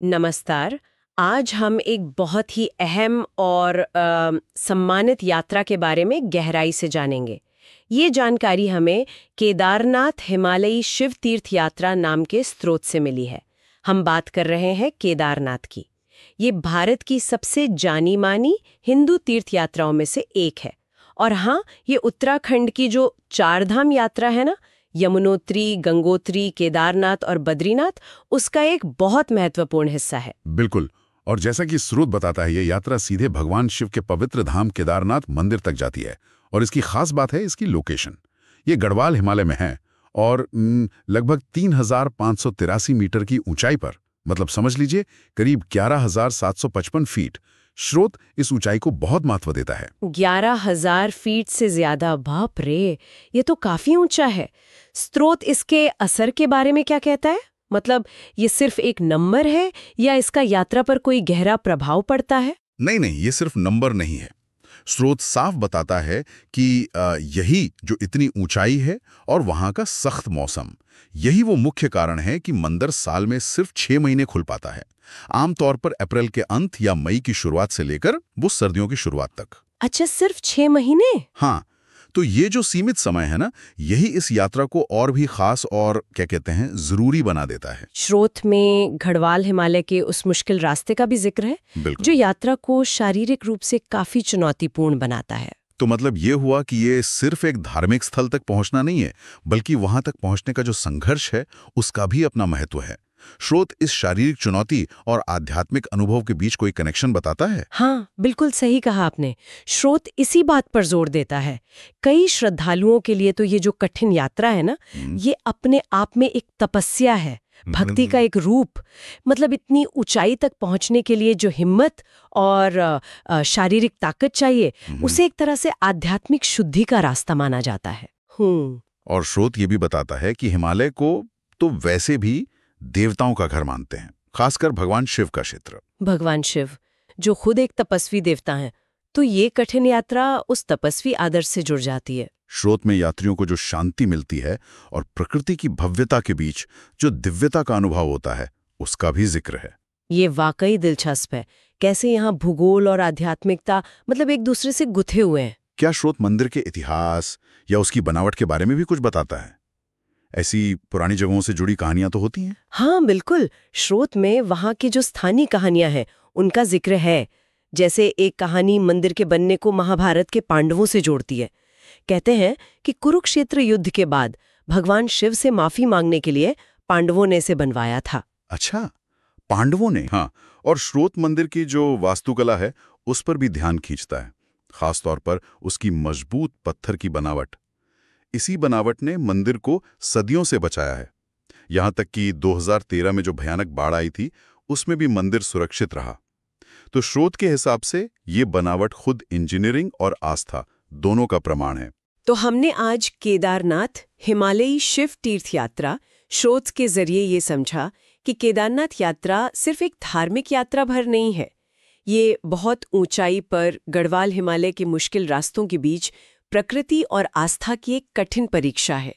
नमस्कार। आज हम एक बहुत ही अहम और सम्मानित यात्रा के बारे में गहराई से जानेंगे। ये जानकारी हमें केदारनाथ हिमालयी शिव तीर्थ यात्रा नाम के स्रोत से मिली है। हम बात कर रहे हैं केदारनाथ की। ये भारत की सबसे जानी मानी हिंदू तीर्थ यात्राओं में से एक है। और हाँ, ये उत्तराखंड की जो चारधाम यात्रा है ना, यमुनोत्री, गंगोत्री, केदारनाथ और बद्रीनाथ, उसका एक बहुत महत्वपूर्ण हिस्सा है। बिल्कुल। और जैसा कि स्रोत बताता है, ये यात्रा सीधे भगवान शिव के पवित्र धाम केदारनाथ मंदिर तक जाती है। और इसकी खास बात है इसकी लोकेशन। ये गढ़वाल हिमालय में है और लगभग 3,583 मीटर की ऊंचाई पर, मतलब समझ लीजिए करीब 11,755 फीट। स्रोत इस ऊंचाई को बहुत महत्व देता है। 11,000 फीट से ज्यादा, बाप रे, ये तो काफी ऊंचा है। स्रोत इसके असर के बारे में क्या कहता है? मतलब ये सिर्फ एक नंबर है या इसका यात्रा पर कोई गहरा प्रभाव पड़ता है? नहीं, ये सिर्फ नंबर नहीं है। स्रोत साफ बताता है कि यही जो इतनी ऊंचाई है और वहां का सख्त मौसम, यही वो मुख्य कारण है कि मंदिर साल में सिर्फ 6 महीने खुल पाता है। आमतौर पर अप्रैल के अंत या मई की शुरुआत से लेकर वो सर्दियों की शुरुआत तक। अच्छा, सिर्फ 6 महीने? हाँ, तो ये जो सीमित समय है ना, यही इस यात्रा को और भी खास और क्या कहते हैं जरूरी बना देता है। स्रोत में गढ़वाल हिमालय के उस मुश्किल रास्ते का भी जिक्र है, जो यात्रा को शारीरिक रूप से काफी चुनौतीपूर्ण बनाता है। तो मतलब ये हुआ कि ये सिर्फ एक धार्मिक स्थल तक पहुंचना नहीं है, बल्कि वहां तक पहुंचने का जो संघर्ष है उसका भी अपना महत्व है। स्रोत इस शारीरिक चुनौती और आध्यात्मिक अनुभव के बीच कोई कनेक्शन बताता है? हाँ, बिल्कुल सही कहा आपने। स्रोत इसी बात पर जोर देता है। कई श्रद्धालुओं के लिए तो ये जो कठिन यात्रा है ना, ये अपने आप में एक तपस्या है, भक्ति का एक रूप। मतलब इतनी ऊंचाई तक पहुंचने के लिए जो हिम्मत और शारीरिक ताकत चाहिए, उसे एक तरह से आध्यात्मिक शुद्धि का रास्ता माना जाता है। और स्रोत ये भी बताता है कि हिमालय को तो वैसे भी देवताओं का घर मानते हैं, खासकर भगवान शिव का क्षेत्र। भगवान शिव, जो खुद एक तपस्वी देवता हैं, तो ये कठिन यात्रा उस तपस्वी आदर्श से जुड़ जाती है। स्रोत में यात्रियों को जो शांति मिलती है और प्रकृति की भव्यता के बीच जो दिव्यता का अनुभव होता है, उसका भी जिक्र है। ये वाकई दिलचस्प है, कैसे यहाँ भूगोल और आध्यात्मिकता मतलब एक दूसरे से गुथे हुए हैं। क्या स्रोत मंदिर के इतिहास या उसकी बनावट के बारे में भी कुछ बताता है? ऐसी पुरानी जगहों से जुड़ी कहानियां तो होती हैं। हाँ बिल्कुल, स्रोत में वहाँ की जो स्थानीय कहानियां हैं उनका जिक्र है। जैसे एक कहानी मंदिर के बनने को महाभारत के पांडवों से जोड़ती है। कहते हैं कि कुरुक्षेत्र युद्ध के बाद भगवान शिव से माफी मांगने के लिए पांडवों ने इसे बनवाया था। अच्छा, पांडवों ने? हाँ। और स्रोत मंदिर की जो वास्तुकला है उस पर भी ध्यान खींचता है, खासतौर पर उसकी मजबूत पत्थर की बनावट। इसी बनावट ने मंदिर को सदियों से बचाया है। यहां तक कि 2013 में जो भयानक बाढ़ आई थी, उसमें भी मंदिर सुरक्षित रहा। तो स्रोत के हिसाब से ये बनावट खुद इंजीनियरिंग और आस्था दोनों का प्रमाण है। तो हमने आज केदारनाथ हिमालयी शिव तीर्थ यात्रा स्रोत के जरिए ये समझा कि केदारनाथ यात्रा सिर्फ एक धार्मिक यात्रा भर नहीं है। ये बहुत ऊंचाई पर गढ़वाल हिमालय के मुश्किल रास्तों के बीच प्रकृति और आस्था की एक कठिन परीक्षा है।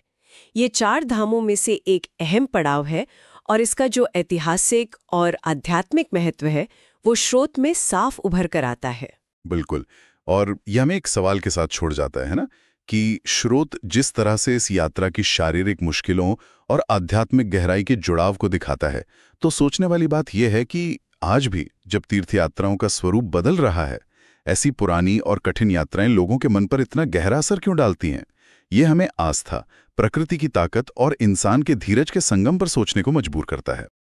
ये 4 धामों में से एक अहम पड़ाव है और इसका जो ऐतिहासिक और आध्यात्मिक महत्व है वो स्रोत में साफ उभर कर आता है। बिल्कुल। और यह हमें एक सवाल के साथ छोड़ जाता है ना, कि स्रोत जिस तरह से इस यात्रा की शारीरिक मुश्किलों और आध्यात्मिक गहराई के जुड़ाव को दिखाता है, तो सोचने वाली बात यह है कि आज भी जब तीर्थ यात्राओं का स्वरूप बदल रहा है, ऐसी पुरानी और कठिन यात्राएं लोगों के मन पर इतना गहरा असर क्यों डालती हैं? ये हमें आस्था, प्रकृति की ताकत और इंसान के धीरज के संगम पर सोचने को मजबूर करता है।